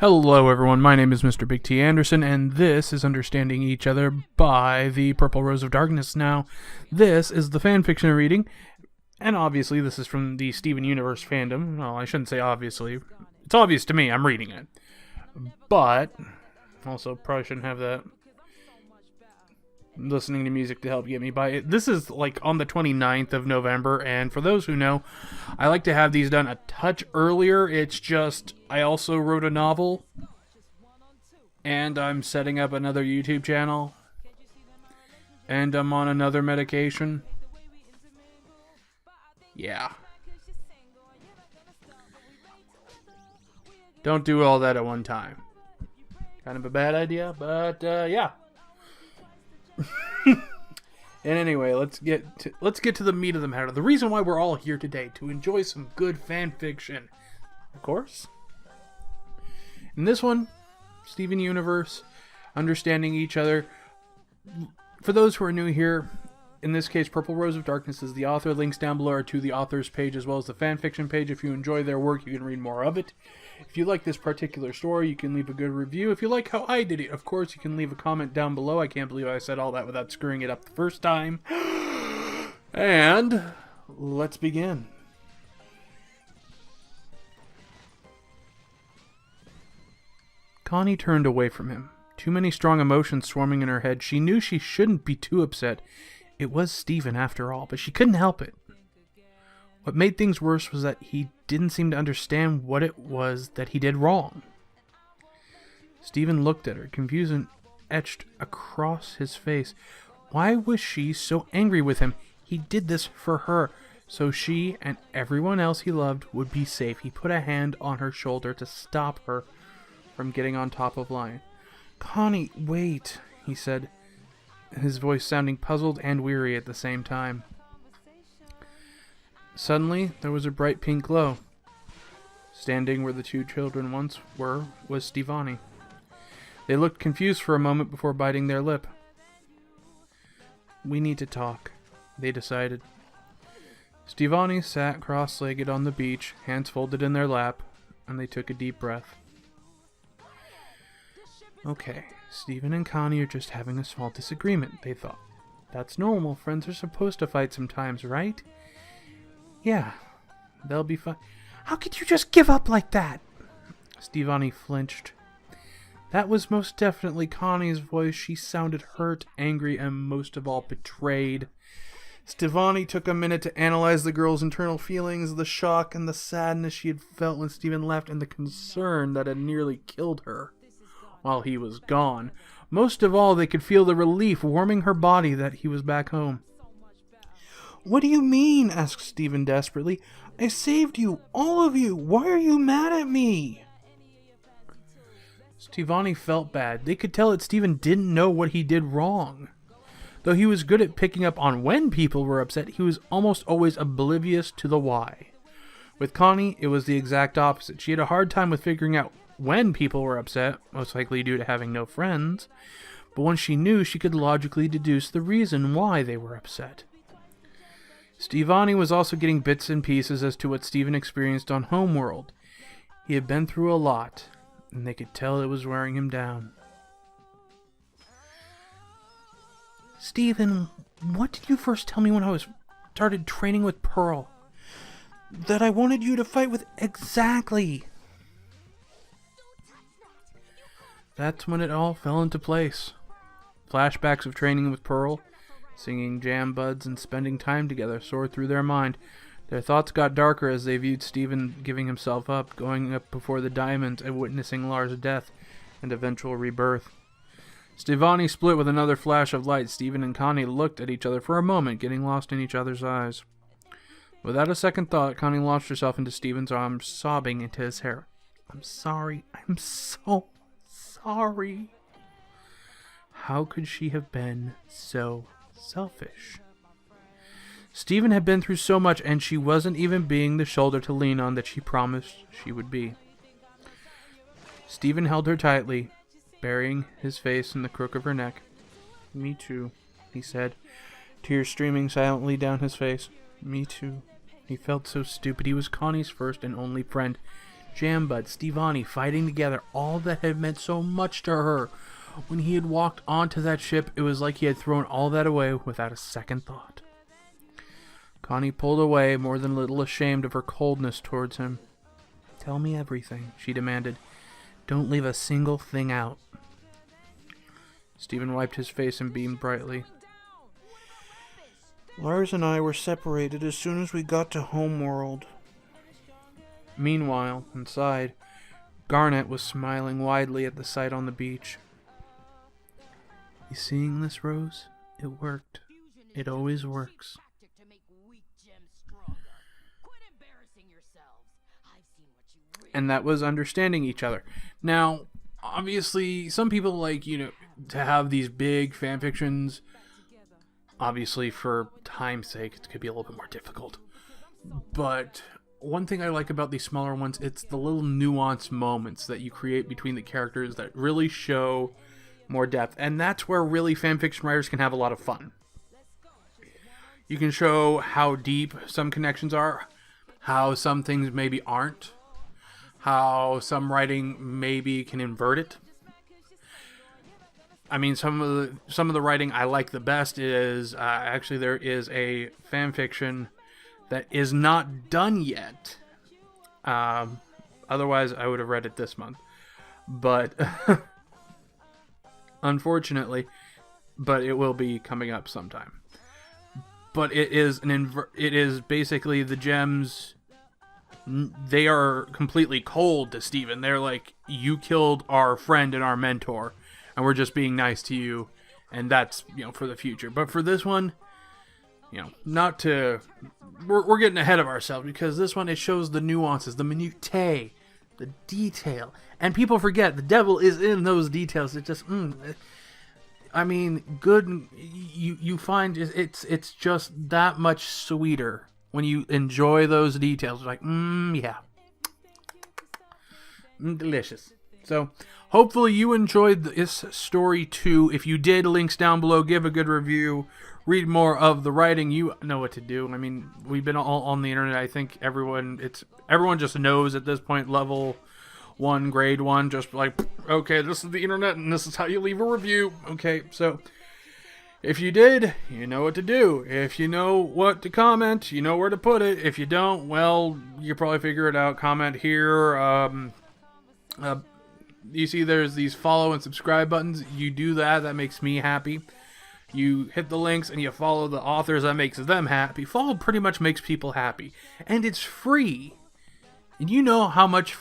Hello, everyone. My name is Mr. Big T. Anderson, and this is Understanding Each Other by the Purple Rose of Darkness. Now, this is the fanfiction reading, and obviously, this is from the Steven Universe fandom. Well, I shouldn't say obviously. It's obvious to me. I'm reading it. But, also, probably shouldn't have that listening to music to help get me by. This is like on the 29th of November, and for those who know, I like to have these done a touch earlier. It's just I also wrote a novel, and I'm setting up another YouTube channel, and I'm on another medication. Yeah. Don't do all that at one time. Kind of a bad idea, but yeah. And anyway, let's get to the meat of the matter. The reason why we're all here today, to enjoy some good fan fiction, of course. In this one, Steven Universe, Understanding Each Other. For those who are new here, in this case, Purple Rose of Darkness is the author. Links down below are to the author's page as well as the fanfiction page. If you enjoy their work, you can read more of it. If you like this particular story, you can leave a good review. If you like how I did it, of course, you can leave a comment down below. I can't believe I said all that without screwing it up the first time. And let's begin. Connie turned away from him. Too many strong emotions swarming in her head. She knew she shouldn't be too upset. It was Steven after all, but she couldn't help it. What made things worse was that he didn't seem to understand what it was that he did wrong. Steven looked at her, confusion etched across his face. Why was she so angry with him? He did this for her, so she and everyone else he loved would be safe. He put a hand on her shoulder to stop her from getting on top of Lion. "Connie, wait," he said, his voice sounding puzzled and weary at the same time. Suddenly, there was a bright pink glow. Standing where the two children once were was Stevonnie. They looked confused for a moment before biting their lip. "We need to talk," they decided. Stevonnie sat cross-legged on the beach, hands folded in their lap, and they took a deep breath. "Okay, Steven and Connie are just having a small disagreement," they thought. "That's normal. Friends are supposed to fight sometimes, right? Yeah, they'll be fine." "How could you just give up like that?" Stevonnie flinched. That was most definitely Connie's voice. She sounded hurt, angry, and most of all betrayed. Stevonnie took a minute to analyze the girl's internal feelings, the shock and the sadness she had felt when Steven left, and the concern that had nearly killed her while he was gone. Most of all, they could feel the relief warming her body that he was back home. "What do you mean?" asked Steven desperately. "I saved you, all of you. Why are you mad at me?" Stevonnie felt bad. They could tell that Steven didn't know what he did wrong. Though he was good at picking up on when people were upset, he was almost always oblivious to the why. With Connie, it was the exact opposite. She had a hard time with figuring out when people were upset, most likely due to having no friends. But once she knew, she could logically deduce the reason why they were upset. Stevonnie was also getting bits and pieces as to what Steven experienced on Homeworld. He had been through a lot, and they could tell it was wearing him down. "Steven, what did you first tell me when I started training with Pearl?" "That I wanted you to fight with..." "Exactly." That's when it all fell into place. Flashbacks of training with Pearl, singing Jam Buds and spending time together soared through their mind. Their thoughts got darker as they viewed Steven giving himself up, going up before the Diamonds and witnessing Lars' death and eventual rebirth. Stevonnie split with another flash of light. Steven and Connie looked at each other for a moment, getting lost in each other's eyes. Without a second thought, Connie launched herself into Steven's arms, sobbing into his hair. "I'm sorry. I'm so sorry." How could she have been so selfish? Steven had been through so much, and she wasn't even being the shoulder to lean on that she promised she would be. Steven held her tightly, burying his face in the crook of her neck. "Me too," he said, tears streaming silently down his face. "Me too." He felt so stupid. He was Connie's first and only friend. Jambud, Stevani fighting together, all that had meant so much to her. When he had walked onto that ship, it was like he had thrown all that away without a second thought. Connie pulled away, more than a little ashamed of her coldness towards him. "Tell me everything," she demanded. "Don't leave a single thing out." Stephen wiped his face and beamed brightly. "Lars and I were separated as soon as we got to Homeworld." Meanwhile, inside, Garnet was smiling widely at the sight on the beach. "You seeing this, Rose? It worked. It always works." And that was understanding each other. Now, obviously, some people like, to have these big fan fictions. Obviously, for time's sake, it could be a little bit more difficult. But one thing I like about these smaller ones, it's the little nuanced moments that you create between the characters that really show more depth. And that's where really fan fiction writers can have a lot of fun. You can show how deep some connections are, how some things maybe aren't, how some writing maybe can invert it. I mean, some of the writing I like the best is actually there is a fan fiction that is not done yet. Otherwise, I would have read it this month, but unfortunately, it will be coming up sometime. But it is basically the gems. They are completely cold to Steven. They're like, "You killed our friend and our mentor, and we're just being nice to you, and that's, for the future." But for this one, not to... We're getting ahead of ourselves, because this one, it shows the nuances, the minutiae, the detail. And people forget, the devil is in those details. It just... good... You find it's just that much sweeter when you enjoy those details. Like, yeah. Delicious. So, hopefully you enjoyed this story too. If you did, links down below. Give a good review. Read more of the writing. You know what to do. I mean, we've been all on the internet. I think everyone just knows at this point, level 1, grade 1, just like, okay, this is the internet and this is how you leave a review. Okay, so if you did, you know what to do. If you know what to comment, you know where to put it. If you don't, well, you probably figure it out. Comment here. You see there's these follow and subscribe buttons. You do that. That makes me happy. You hit the links and you follow the authors. That makes them happy. Follow pretty much makes people happy. And it's free. And you know how much,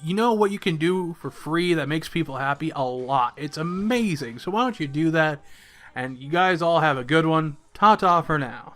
what you can do for free that makes people happy? A lot. It's amazing. So why don't you do that? And you guys all have a good one. Ta-ta for now.